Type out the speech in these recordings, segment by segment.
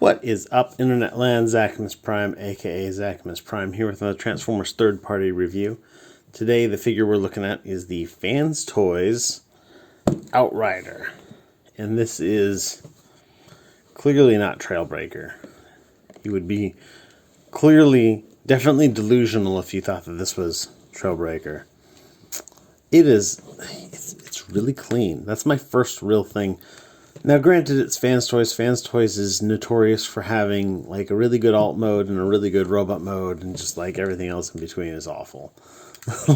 What is up, Internet Land? Zachamus Prime, aka Zachamus Prime, here with another Transformers third-party review. Today, the figure we're looking at is the FansToys Outrider. And this is clearly not Trailbreaker. You would be definitely delusional if you thought that this was Trailbreaker. It's really clean. That's my first real thing. Now, granted, it's FansToys. FansToys is notorious for having like a really good alt mode and a really good robot mode, and just like everything else in between is awful,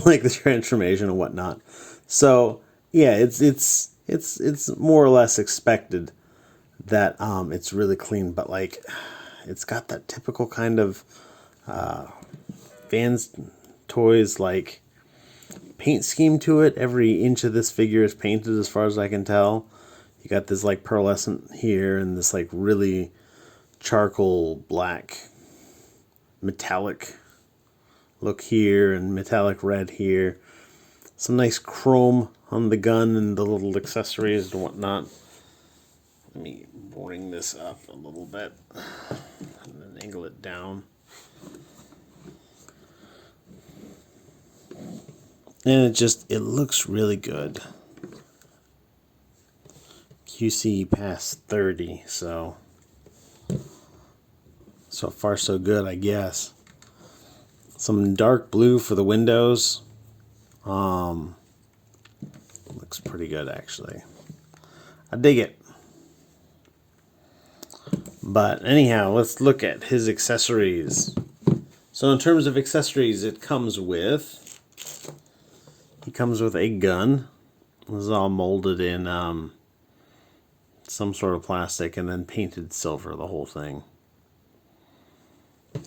like the transformation and whatnot. So yeah, it's more or less expected that it's really clean, but like it's got that typical kind of FansToys like paint scheme to it. Every inch of this figure is painted, as far as I can tell. You got this like pearlescent here and this like really charcoal black metallic look here and metallic red here. Some nice chrome on the gun and the little accessories and whatnot. Let me bring this up a little bit and then angle it down. And it looks really good. QC past 30, so far so good, I guess. Some dark blue for the windows. Looks pretty good, actually. I dig it. But anyhow, let's look at his accessories. So in terms of accessories, he comes with a gun. This is all molded in some sort of plastic and then painted silver, the whole thing.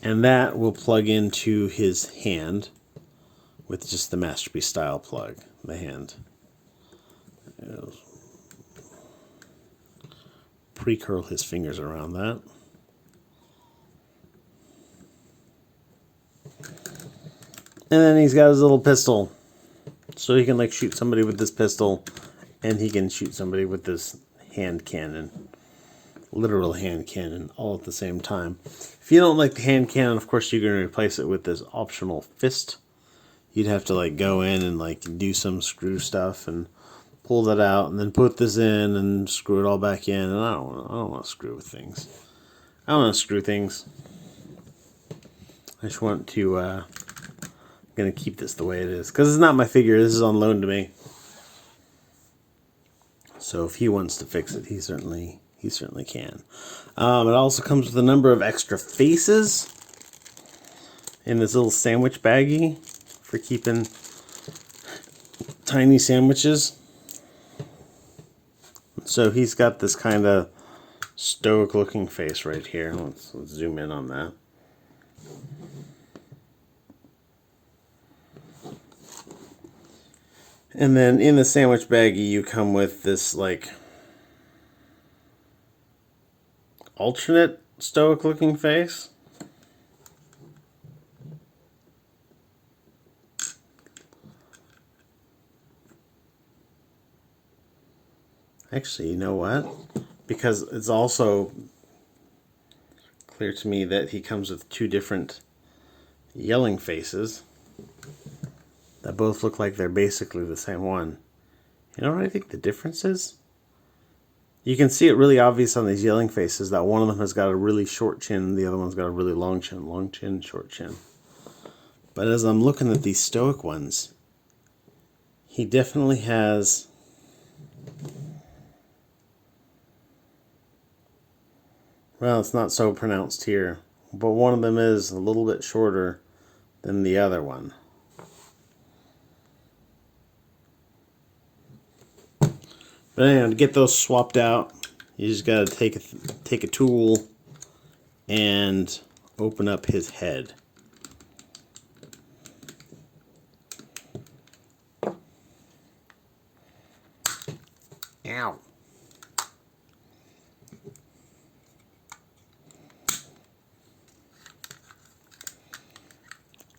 And that will plug into his hand with just the Masterpiece style plug, the hand. Pre-curl his fingers around that. And then he's got his little pistol. So he can like shoot somebody with this pistol, and he can shoot somebody with this hand cannon, literal hand cannon, all at the same time. If you don't like the hand cannon, of course you're going to replace it with this optional fist. You'd have to like go in and like do some screw stuff and pull that out, and then put this in and screw it all back in. And I don't want to screw with things. I don't want to screw things. I just want to gonna keep this the way it is because it's not my figure. This is on loan to me. So if he wants to fix it, he certainly can. It also comes with a number of extra faces in this little sandwich baggie for keeping tiny sandwiches. So he's got this kind of stoic looking face right here. Let's zoom in on that. And then in the sandwich baggie, you come with this like alternate stoic looking face. Actually, you know what? Because it's also clear to me that he comes with two different yelling faces that both look like they're basically the same one. You know what I think the difference is? You can see it really obvious on these yelling faces that one of them has got a really short chin, the other one's got a really long chin, short chin. But as I'm looking at these stoic ones, he definitely has well, it's not so pronounced here, but one of them is a little bit shorter than the other one. But anyway, to get those swapped out, you just got to take a tool and open up his head. Ow.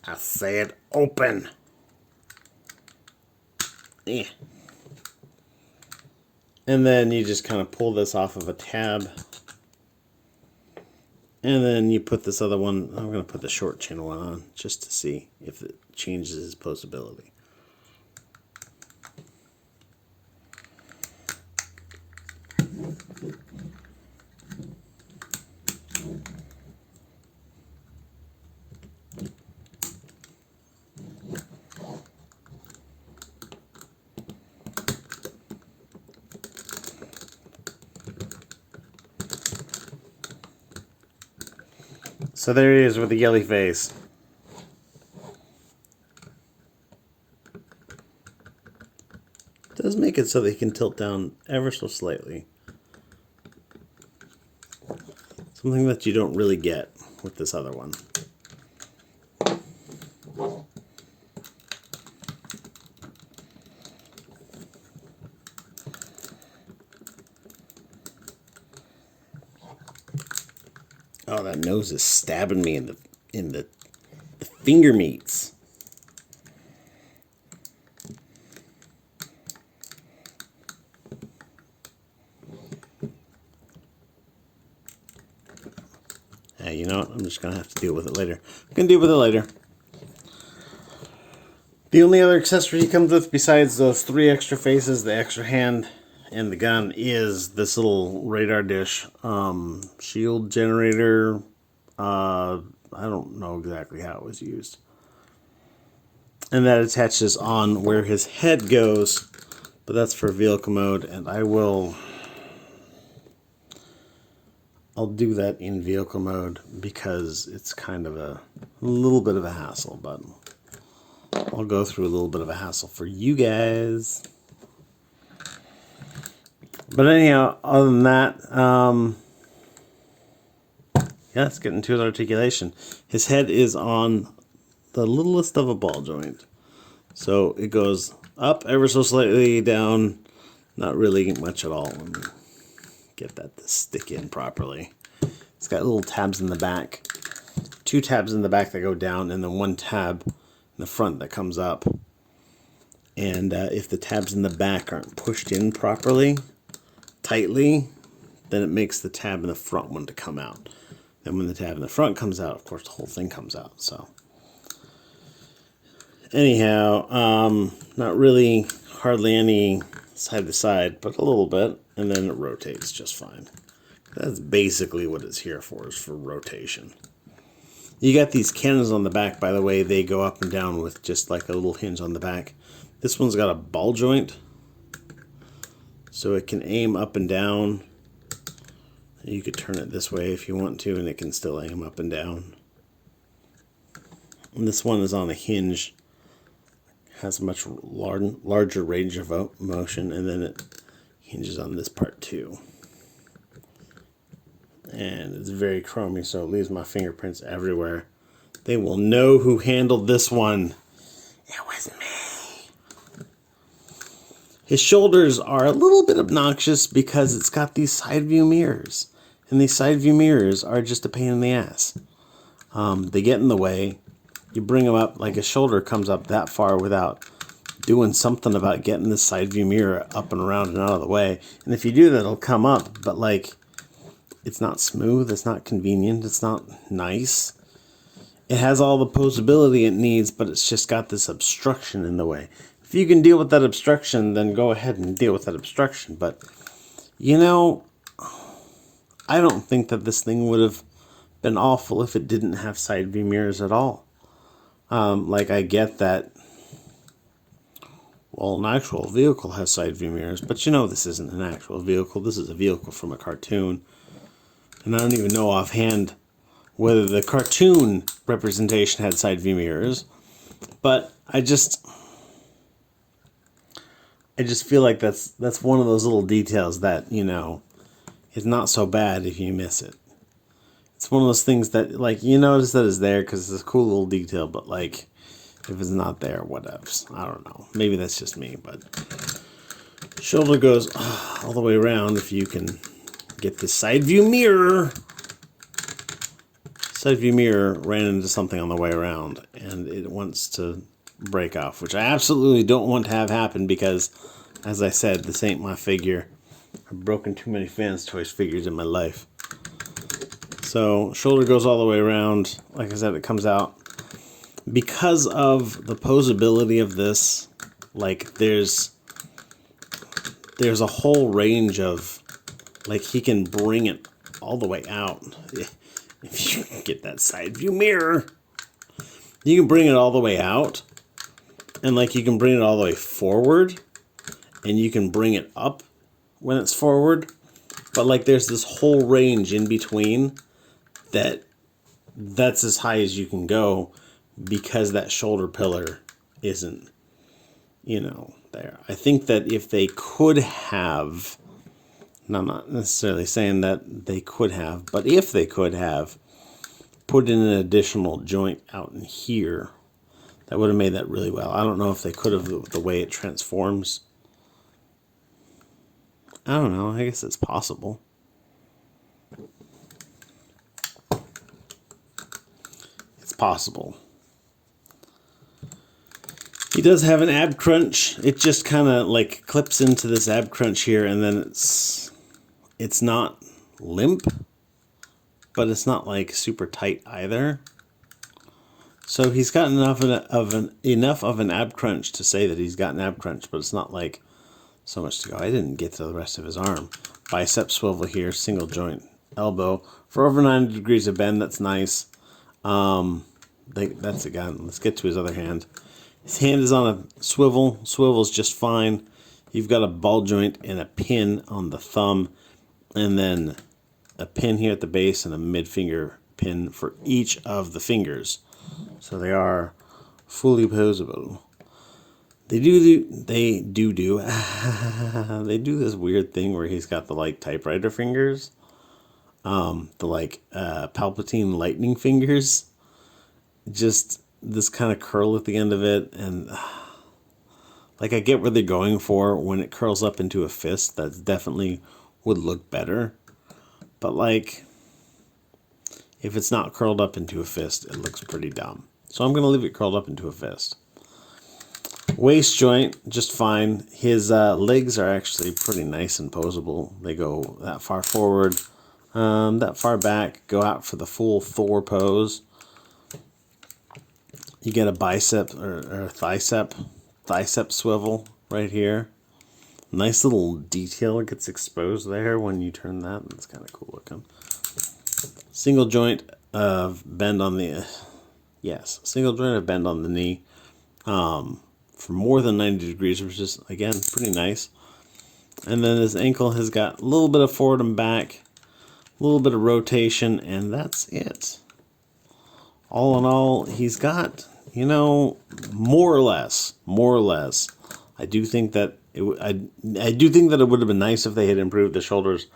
I said open. Yeah. And then you just kind of pull this off of a tab And then you put this other one, I'm going to put the short channel one on just to see if it changes his posability. So there he is with the yelly face. Does make it so that he can tilt down ever so slightly. Something that you don't really get with this other one. Oh, that nose is stabbing me in the finger meats. Hey, you know what? I'm just gonna have to deal with it later. I'm gonna deal with it later. The only other accessory he comes with besides those 3 extra faces, the extra hand, and the gun is this little radar dish. Shield generator. I don't know exactly how it was used. And that attaches on where his head goes. But that's for vehicle mode, and I'll do that in vehicle mode because it's kind of a little bit of a hassle, but I'll go through a little bit of a hassle for you guys. But anyhow, other than that, yeah, let's get into his articulation. His head is on the littlest of a ball joint. So it goes up ever so slightly, down not really much at all. Let me get that to stick in properly. It's got little tabs in the back. 2 tabs in the back that go down, and then 1 tab in the front that comes up. And if the tabs in the back aren't pushed in properly, tightly, then it makes the tab in the front one to come out. Then when the tab in the front comes out, of course the whole thing comes out. So anyhow, not really hardly any side to side, but a little bit, and then it rotates just fine. That's basically what it's here for, is for rotation. You got these cannons on the back, by the way. They go up and down with just like a little hinge on the back. This one's got a ball joint, so it can aim up and down. You could turn it this way if you want to, and it can still aim up and down. And this one is on a hinge. Has a much larger range of motion, and then it hinges on this part too. And it's very chromy, so it leaves my fingerprints everywhere. They will know who handled this one. It was me. His shoulders are a little bit obnoxious because it's got these side view mirrors. And these side view mirrors are just a pain in the ass. They get in the way. You bring them up, like his shoulder comes up that far without doing something about getting this side view mirror up and around and out of the way. And if you do that, it'll come up, but like, it's not smooth, it's not convenient, it's not nice. It has all the posability it needs, but it's just got this obstruction in the way. If you can deal with that obstruction, then go ahead and deal with that obstruction. But, you know, I don't think that this thing would have been awful if it didn't have side view mirrors at all. Like, I get that, well, an actual vehicle has side view mirrors, but you know this isn't an actual vehicle. This is a vehicle from a cartoon. And I don't even know offhand whether the cartoon representation had side view mirrors, but I just feel like that's one of those little details that, you know, is not so bad if you miss it. It's one of those things that, like, you notice that it's there because it's a cool little detail, but, like, if it's not there, whatevs. I don't know. Maybe that's just me, but shoulder goes all the way around if you can get the side view mirror. Side view mirror ran into something on the way around, and it wants to break off, which I absolutely don't want to have happen because, as I said, this ain't my figure. I've broken too many FansToys figures in my life. So shoulder goes all the way around. Like I said, it comes out. Because of the posability of this, like there's a whole range of, like he can bring it all the way out. If you can get that side view mirror, you can bring it all the way out, and like you can bring it all the way forward, and you can bring it up when it's forward. But like there's this whole range in between that's as high as you can go, because that shoulder pillar isn't, you know, there. I think that if they could have, and I'm not necessarily saying that they could have, but if they could have put in an additional joint out in here, that would have made that really well. I don't know if they could have, the way it transforms. I don't know. I guess it's possible. It's possible. He does have an ab crunch. It just kind of like clips into this ab crunch here, and then it's not limp, but it's not like super tight either. So he's got enough of an ab crunch to say that he's got an ab crunch, but it's not like so much to go. I didn't get to the rest of his arm. Bicep swivel here, single joint elbow for over 90 degrees of bend. That's nice. That's a gun. Let's get to his other hand. His hand is on a swivel. Swivel's just fine. You've got a ball joint and a pin on the thumb, and then a pin here at the base and a mid finger pin for each of the fingers. So they are fully posable. They do they do this weird thing where he's got the like typewriter fingers, the like Palpatine lightning fingers, just this kind of curl at the end of it, and like I get where they're going for. When it curls up into a fist, that definitely would look better, but like if it's not curled up into a fist, it looks pretty dumb. So I'm gonna leave it curled up into a fist. Waist joint, just fine. His legs are actually pretty nice and posable. They go that far forward, that far back, go out for the full Thor pose. You get a bicep or a thicep swivel right here. Nice little detail gets exposed there when you turn that. That's kind of cool looking. Single joint of bend on the, single joint of bend on the knee. For more than 90 degrees, which is, again, pretty nice. And then his ankle has got a little bit of forward and back, a little bit of rotation, and that's it. All in all, he's got, you know, more or less. I do think that it would have been nice if they had improved the shoulders.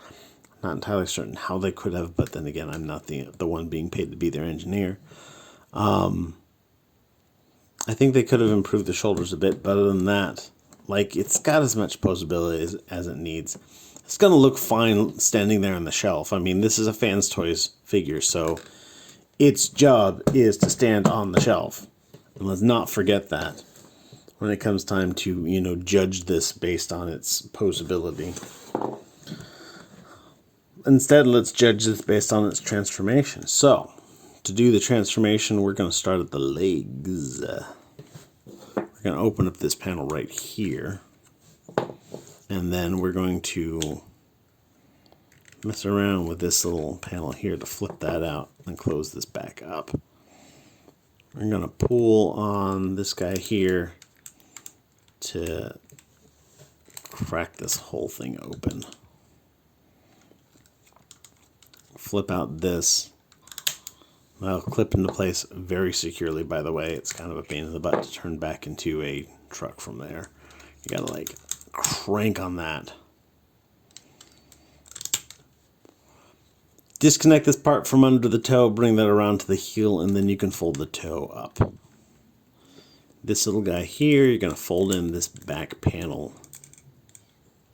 I'm not entirely certain how they could have, but then again, I'm not the one being paid to be their engineer. I think they could have improved the shoulders a bit, but other than that, like, it's got as much posability as it needs. It's going to look fine standing there on the shelf. I mean, this is a FansToys figure, so its job is to stand on the shelf. And let's not forget that when it comes time to, you know, judge this based on its posability. Instead, let's judge this based on its transformation. So, to do the transformation, we're going to start at the legs. We're going to open up this panel right here. And then we're going to mess around with this little panel here to flip that out and close this back up. We're going to pull on this guy here to crack this whole thing open. Flip out this. That'll clip into place very securely, by the way. It's kind of a pain in the butt to turn back into a truck from there. You gotta like crank on that. Disconnect this part from under the toe, bring that around to the heel, and then you can fold the toe up. This little guy here, you're gonna fold in this back panel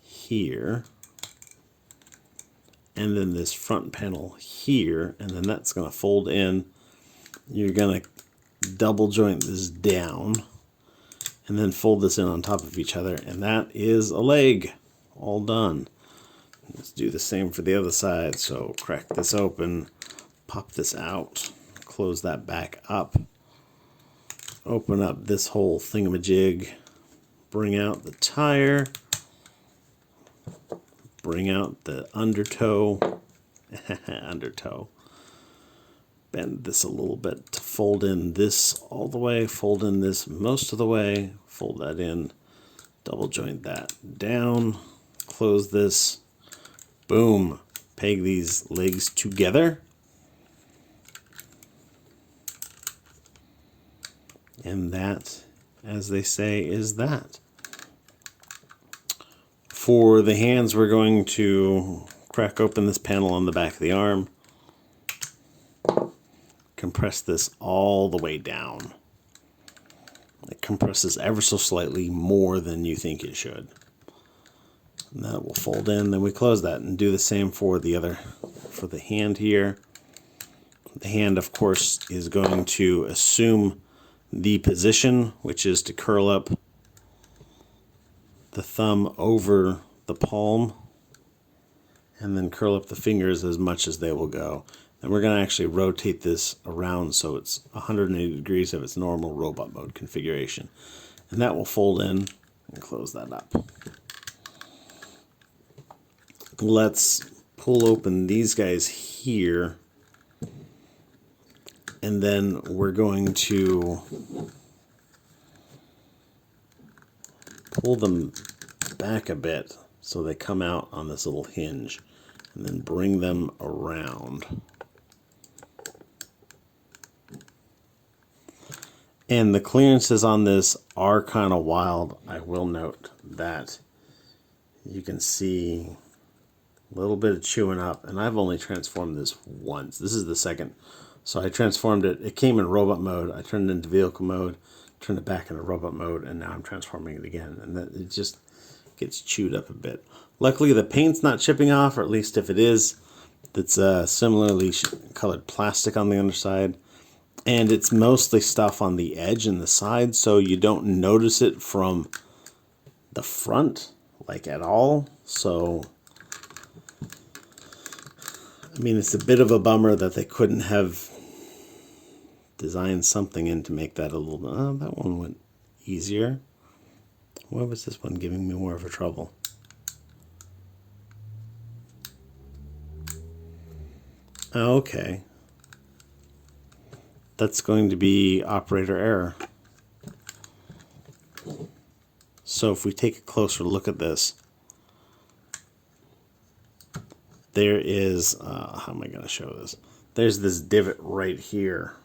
here. And then this front panel here, and then that's going to fold in. You're going to double joint this down, and then fold this in on top of each other, and that is a leg. All done. Let's do the same for the other side. So crack this open, pop this out, close that back up, open up this whole thingamajig, bring out the tire, bring out the undertow, undertow, bend this a little bit to fold in this all the way, fold in this most of the way, fold that in, double joint that down, close this, boom, peg these legs together, and that, as they say, is that. For the hands, we're going to crack open this panel on the back of the arm, compress this all the way down. It compresses ever so slightly more than you think it should. And that will fold in, then we close that and do the same for the hand here. The hand, of course, is going to assume the position, which is to curl up the thumb over the palm and then curl up the fingers as much as they will go. And we're going to actually rotate this around so it's 180 degrees of its normal robot mode configuration. And that will fold in and close that up. Let's pull open these guys here, and then we're going to pull them back a bit so they come out on this little hinge, and then bring them around. And the clearances on this are kind of wild. I will note that you can see a little bit of chewing up, and I've only transformed this once. This is the second. So I transformed it. It came in robot mode. I turned it into vehicle mode, turned it back into robot mode, and now I'm transforming it again. And that it just gets chewed up a bit. Luckily, the paint's not chipping off, or at least if it is, it's similarly colored plastic on the underside. And it's mostly stuff on the edge and the side, so you don't notice it from the front, like at all. So, I mean, it's a bit of a bummer that they couldn't have designed something in to make that a little bit. Oh, that one went easier. Why was this one giving me more of a trouble? Okay. That's going to be operator error. So if we take a closer look at this, there is, how am I going to show this? There's this divot right here.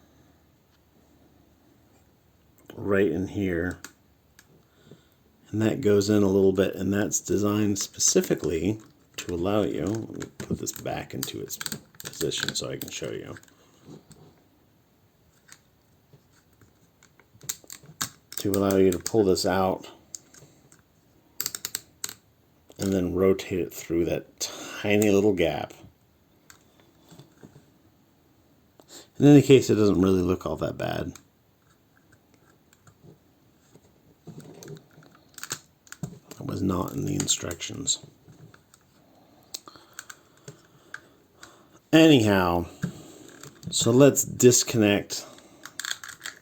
Right in here. And that goes in a little bit, and that's designed specifically to allow you, let me put this back into its position so I can show you. To allow you to pull this out and then rotate it through that tiny little gap. In any case, it doesn't really look all that bad. That was not in the instructions. Anyhow, so let's disconnect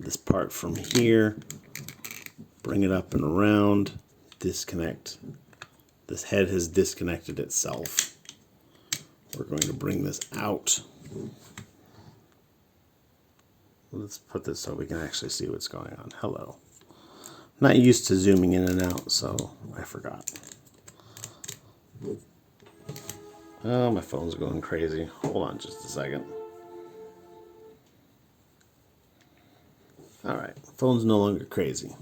this part from here. Bring it up and around, disconnect. This head has disconnected itself. We're going to bring this out. Let's put this so we can actually see what's going on. Hello. I'm not used to zooming in and out, so I forgot. Oh, my phone's going crazy. Hold on just a second. All right, phone's no longer crazy.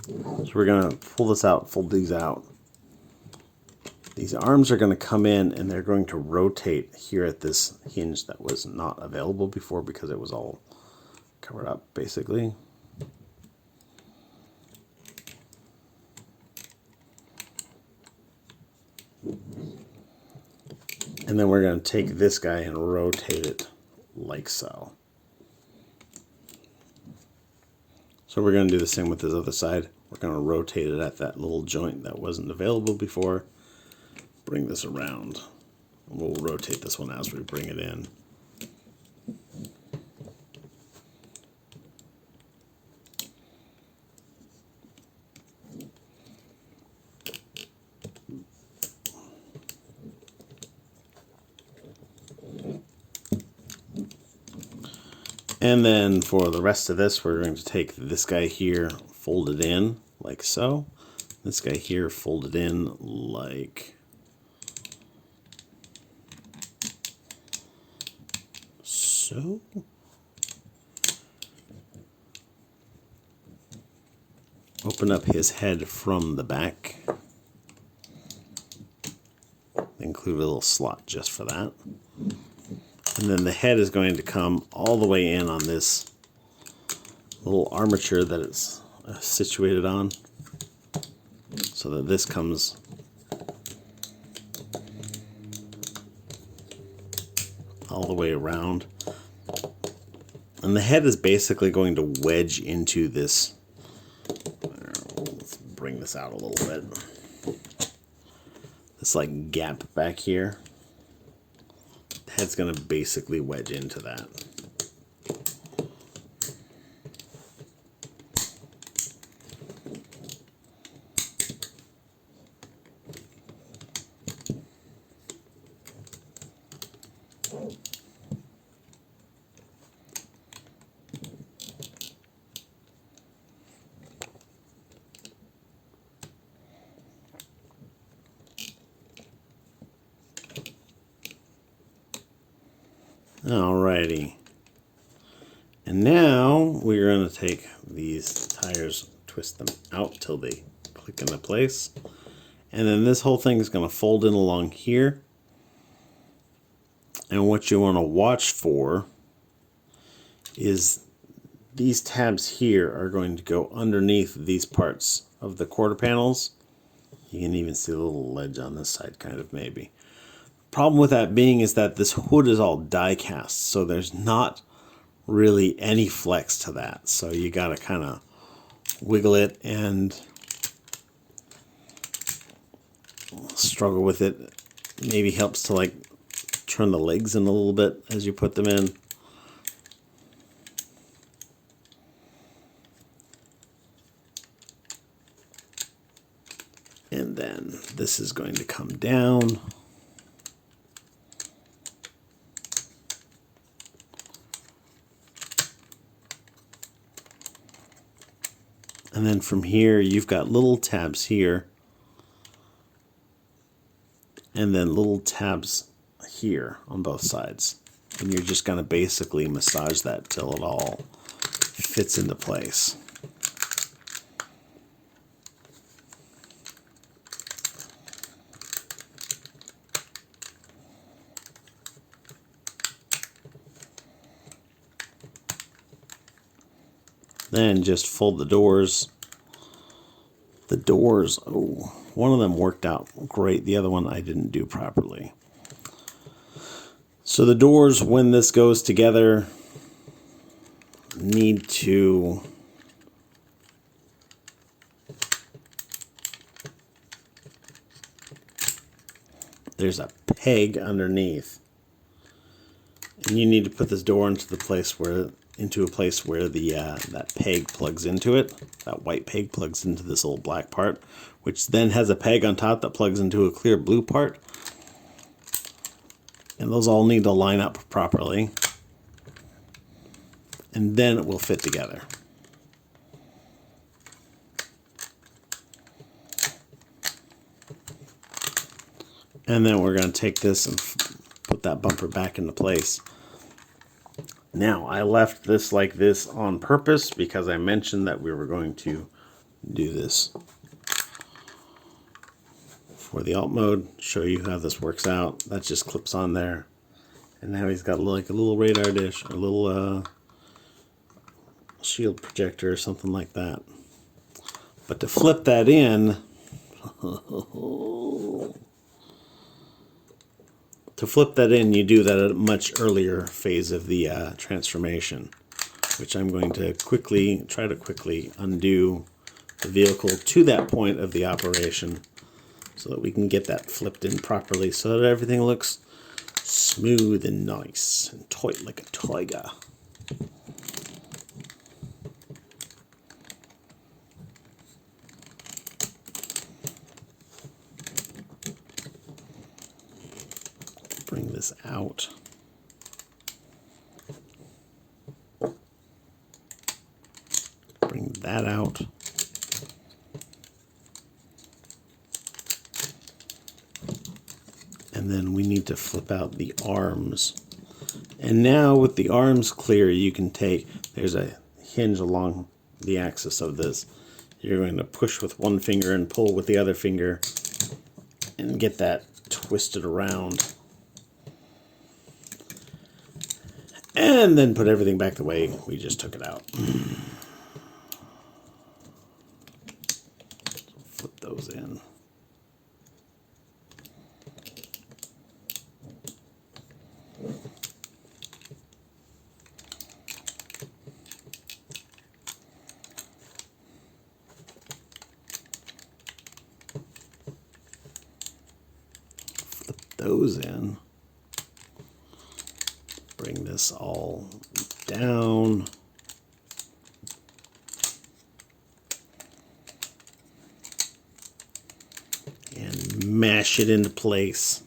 So we're going to pull this out, fold these out. These arms are going to come in and they're going to rotate here at this hinge that was not available before because it was all covered up, basically. And then we're going to take this guy and rotate it like so. So we're going to do the same with this other side. We're going to rotate it at that little joint that wasn't available before. bring this around. We'll rotate this one as we bring it in. And then for the rest of this, we're going to take this guy here, fold it in like so. This guy here, fold it in like so. Open up his head from the back. Include a little slot just for that. And then the head is going to come all the way in on this little armature that it's situated on, so that this comes all the way around. And the head is basically going to wedge into this. Let's bring this out a little bit. This like gap back here. Head's going to basically wedge into that. Alrighty. And now we're going to take these tires, twist them out till they click into place. And then this whole thing is going to fold in along here. And what you want to watch for is these tabs here are going to go underneath these parts of the quarter panels. You can even see a little ledge on this side, kind of, maybe. Problem with that being is that this hood is all die cast, so there's not really any flex to that. So you got to kind of wiggle it and struggle with it. Maybe helps to like turn the legs in a little bit as you put them in. And then this is going to come down. And then from here, you've got little tabs here. And then little tabs here on both sides. And you're just going to basically massage that till it all fits into place. Then just fold the doors. The doors, oh, one of them worked out great. The other one I didn't do properly. So the doors, when this goes together, need to there's a peg underneath. And you need to put this door into a place where the that peg plugs into it. That white peg plugs into this little black part, which then has a peg on top that plugs into a clear blue part. And those all need to line up properly. And then it will fit together. And then we're going to take this and put that bumper back into place. Now, I left this like this on purpose because I mentioned that we were going to do this for the alt mode, show you how this works out. That just clips on there. And now he's got like a little radar dish, or a little shield projector or something like that. But to flip that in, you do that at a much earlier phase of the transformation, which I'm going to try to quickly undo the vehicle to that point of the operation so that we can get that flipped in properly so that everything looks smooth and nice and tight like a tiger. Bring this out. Bring that out. And then we need to flip out the arms. And now with the arms clear, you can take, there's a hinge along the axis of this. You're going to push with one finger and pull with the other finger and get that twisted around. And then put everything back the way we just took it out. Flip those in. Flip those in. Bring this all down. And mash it into place.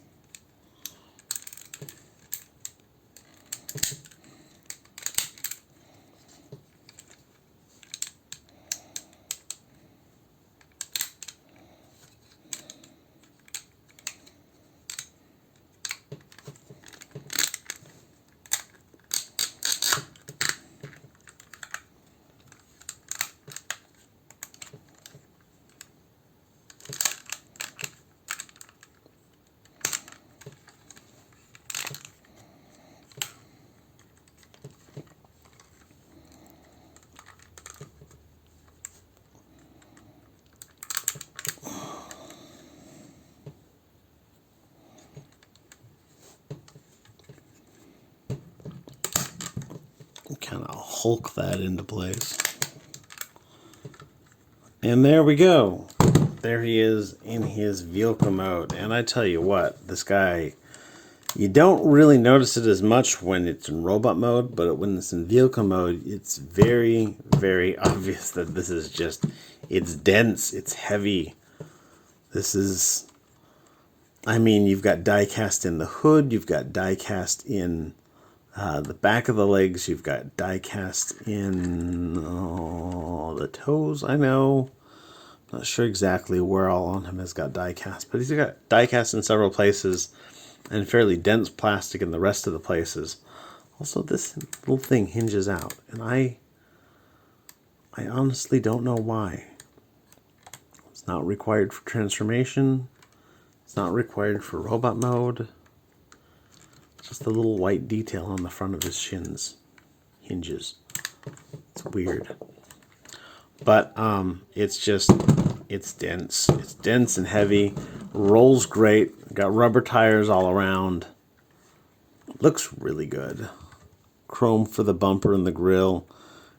Kind of hulk that into place. And there we go. There he is in his vehicle mode. And I tell you what, this guy, you don't really notice it as much when it's in robot mode, but when it's in vehicle mode, it's very, very obvious that this is just, it's dense, it's heavy. This is, I mean, you've got die cast in the hood, you've got die cast in the back of the legs, you've got die cast in the toes, I know. Not sure exactly where all on him has got die cast, but he's got die cast in several places and fairly dense plastic in the rest of the places. Also, this little thing hinges out, and I honestly don't know why. It's not required for transformation. It's not required for robot mode. Just the little white detail on the front of his shins hinges. It's weird. But it's just, it's dense. It's dense and heavy. Rolls great. Got rubber tires all around. Looks really good. Chrome for the bumper and the grille.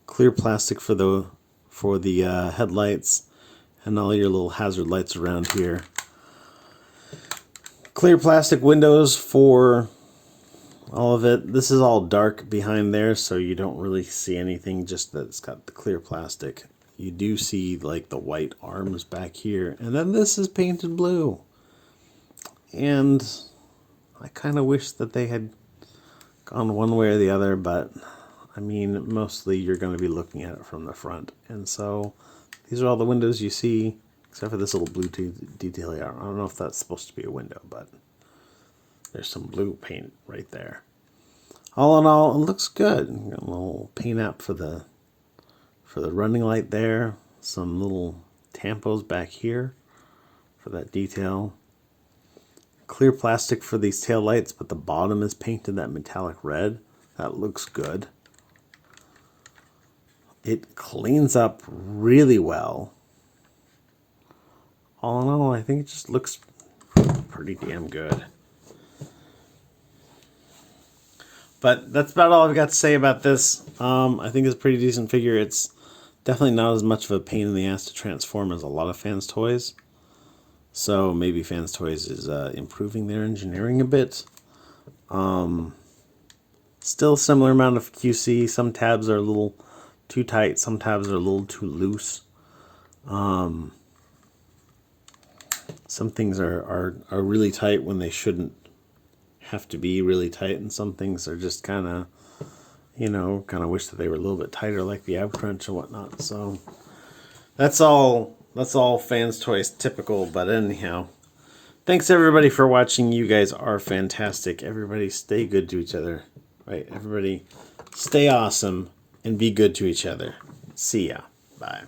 Clear plastic for the headlights and all your little hazard lights around here. Clear plastic windows for all of it. This is all dark behind there, so you don't really see anything, just that it's got the clear plastic. You do see like the white arms back here, and then this is painted blue. And I kind of wish that they had gone one way or the other, but I mean, mostly you're going to be looking at it from the front. And so these are all the windows you see, except for this little blue detail here. I don't know if that's supposed to be a window, but there's some blue paint right there. All in all, it looks good. Got a little paint app for the running light there. Some little tampos back here for that detail. Clear plastic for these tail lights, but the bottom is painted that metallic red. That looks good. It cleans up really well. All in all, I think it just looks pretty damn good. But that's about all I've got to say about this. I think it's a pretty decent figure. It's definitely not as much of a pain in the ass to transform as a lot of FansToys. So maybe FansToys is improving their engineering a bit. Still similar amount of QC. Some tabs are a little too tight. Some tabs are a little too loose. Some things are really tight when they shouldn't have to be really tight, and some things are just kind of, kind of wish that they were a little bit tighter, like the ab crunch and whatnot. So that's all FansToys typical. But anyhow, thanks everybody for watching. You guys are fantastic. Everybody stay good to each other. Right? Everybody stay awesome and be good to each other. See ya. Bye.